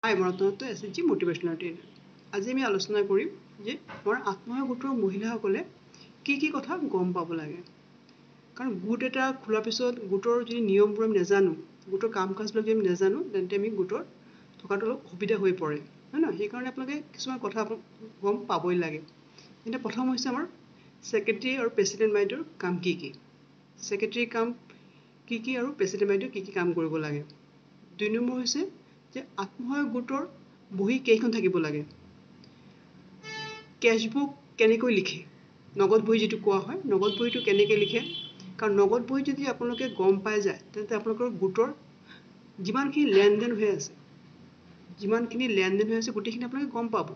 হাই মই ৰত্নদত্ত SHG motivational trainer. আজি আমি আলোচনা কৰিম যে আমাৰ আত্মসহায়ক গোটৰ মহিলাসকলে কি কথা গম পাব লাগে। কাৰণ গোট এটা খোলাৰ পিছত গোটৰ যদি নিয়মবোৰ আমি নাজানো, গোটৰ কাম কাজবিলাক যদি আমি নাজানো, তেন্তে আমি গোটৰ থকাটো অলপ অসুবিধা হৈ পৰে, হয় নহয়? সেইকাৰণে আপোনালোকে কিছুমান কথা গম পাবই লাগে। এতিয়া প্ৰথম হৈছে আমাৰ ছেক্ৰেটাৰী আৰু প্ৰেচিডেণ্ট বাইদেউৰ কাম কি ছেক্ৰেটাৰীৰ কাম কি আৰু প্ৰেচিডেণ্ট বাইদেউ কি কাম কৰিব লাগে। 2 নম্বৰ হৈছে যে আত্মসহায়ক গোটৰ বহি কেইখন থাকিব লাগে, কেছবুক কেনেকৈ লিখে, নগদ বহি যিটো কোৱা হয়, নগদ বহিটো কেনেকৈ লিখে। কাৰণ নগদ বহি যদি আপোনালোকে গম পাই যায়, তেন্তে আপোনালোকৰ গোটৰ যিমানখিনি লেনদেন হৈ আছে গোটেইখিনি আপোনালোকে গম পাব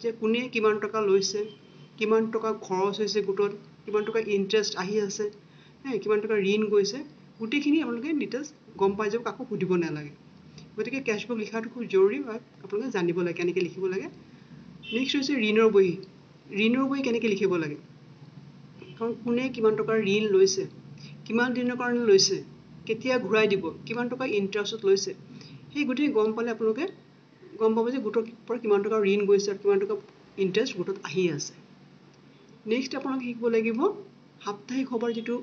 যে কোনে কিমান টকা লৈছে, কিমান টকা খৰচ হৈছে গোটত, কিমান টকা ইণ্টাৰেষ্ট আহি আছে, কিমান টকা ঋণ গৈছে, গোটেইখিনি আপোনালোকে ডিটেইলছ গম পাই যাব, কাকো সুধিব নালাগে। গতিকে কেছবুক লিখাটো খুব জৰুৰী বা আপোনালোকে জানিব লাগে কেনেকৈ লিখিব লাগে। নেক্সট হৈছে ঋণৰ বহি কেনেকৈ লিখিব লাগে। কাৰণ কোনে কিমান টকাৰ ঋণ লৈছে, কিমান দিনৰ কাৰণে লৈছে, কেতিয়া ঘূৰাই দিব, কিমান টকা ইণ্টাৰেষ্টত লৈছে, সেই গোটেই গম পালে আপোনালোকে গম পাব যে গোটৰ পৰা কিমান টকা ঋণ গৈছে আৰু কিমান টকা ইণ্টাৰেষ্ট গোটত আহি আছে। নেক্সট আপোনালোকে শিকিব লাগিব সাপ্তাহিক সভাৰ যিটো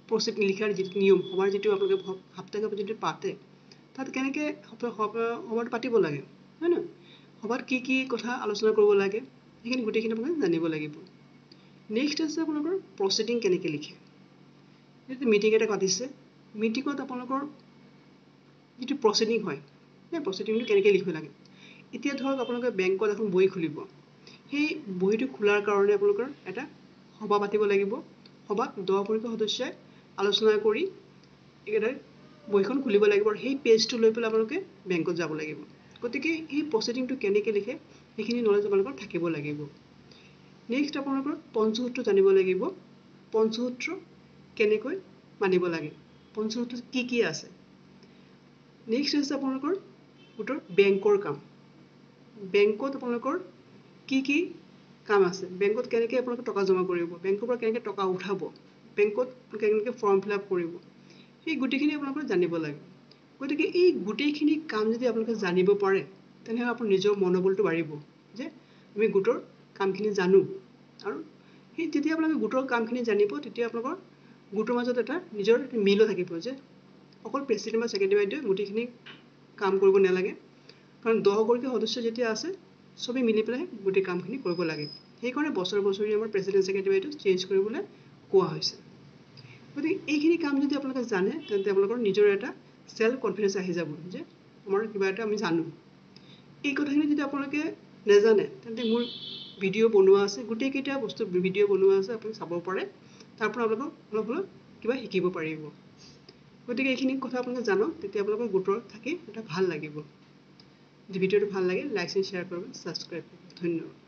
প্ৰচিডিং লিখাৰ যিটো নিয়ম, সভাৰ যিটো আপোনালোকে সাপ্তাহিক সভা যিটো পাতে, তাত কেনেকৈ সভাটো পাতিব লাগে, হয় নহয়? সভাত কি কথা আলোচনা কৰিব লাগে, সেইখিনি গোটেইখিনি আপোনালোকে জানিব লাগিব। নেক্সট হৈছে আপোনালোকৰ প্ৰচিডিং কেনেকৈ লিখে। যিটো মিটিং এটা পাতিছে, মিটিঙত আপোনালোকৰ যিটো প্ৰচিডিং হয়, সেই প্ৰচিডিংটো কেনেকৈ লিখিব লাগে। এতিয়া ধৰক আপোনালোকে বেংকত এখন বহি খুলিব, সেই বহিটো খোলাৰ কাৰণে আপোনালোকৰ এটা সভা পাতিব লাগিব। সভাত 10 সদস্যই আলোচনা কৰি একেদৰে বহিখন খুলিব লাগিব আৰু সেই পেজটো লৈ পেলাই আপোনালোকে বেংকত যাব লাগিব। গতিকে এই প্ৰচিডিংটো কেনেকৈ লিখে সেইখিনি নলেজ আপোনালোকৰ থাকিব লাগিব। নেক্সট আপোনালোকৰ পঞ্চসূত্ৰ জানিব লাগিব। পঞ্চসূত্ৰ কেনেকৈ মানিব লাগে, পঞ্চসূত্ৰত কি আছে। নেক্সট হৈছে আপোনালোকৰ গোটৰ বেংকৰ কাম। বেংকত আপোনালোকৰ কি কাম আছে, বেংকত কেনেকৈ আপোনালোকে টকা জমা কৰিব, বেংকৰ পৰা কেনেকৈ টকা উঠাব, বেংকত কেনেকৈ ফৰ্ম ফিল আপ কৰিব, সেই গোটেইখিনি আপোনালোকে জানিব লাগে। গতিকে এই গোটেইখিনি কাম যদি আপোনালোকে জানিব পাৰে, তেনেহ'লে আপোনাৰ নিজৰ মনোবলটো বাঢ়িব যে আমি গোটৰ কামখিনি জানো। আৰু সেই যেতিয়া আপোনালোকে গোটৰ কামখিনি জানিব, তেতিয়া আপোনালোকৰ গোটৰ মাজত এটা নিজৰ মিলো থাকিব যে অকল প্ৰেচিডেণ্ট বা ছেক্ৰেটাৰী বাইদেৱে গোটেইখিনি কাম কৰিব নালাগে। কাৰণ 10গৰাকী সদস্য যেতিয়া আছে, চবেই মিলি পেলাই গোটেই কামখিনি কৰিব লাগে। সেইকাৰণে বছৰি আমাৰ প্ৰেচিডেণ্ট ছেক্ৰেটাৰী বাইদেউ চেঞ্জ কৰিবলৈ কোৱা হৈছে। গতিকে এইখিনি কাম যদি আপোনালোকে জানে, তেন্তে আপোনালোকৰ নিজৰ এটা চেল্ফ কনফিডেঞ্চ আহি যাব যে আমাৰ কিবা এটা আমি জানো। এই কথাখিনি যদি আপোনালোকে নাজানে, তেন্তে মোৰ ভিডিঅ' বনোৱা আছে, গোটেইকেইটা বস্তু ভিডিঅ' বনোৱা আছে, আপুনি চাব পাৰে। তাৰ পৰা আপোনালোকক অলপ কিবা শিকিব পাৰিব। গতিকে এইখিনি কথা আপোনালোকে জানক, তেতিয়া আপোনালোকৰ গোটৰ থাকি এটা ভাল লাগিব। যদি ভিডিঅ'টো ভাল লাগে, লাইক শ্বেয়াৰ কৰিব, ছাবস্ক্ৰাইব কৰিব। ধন্যবাদ।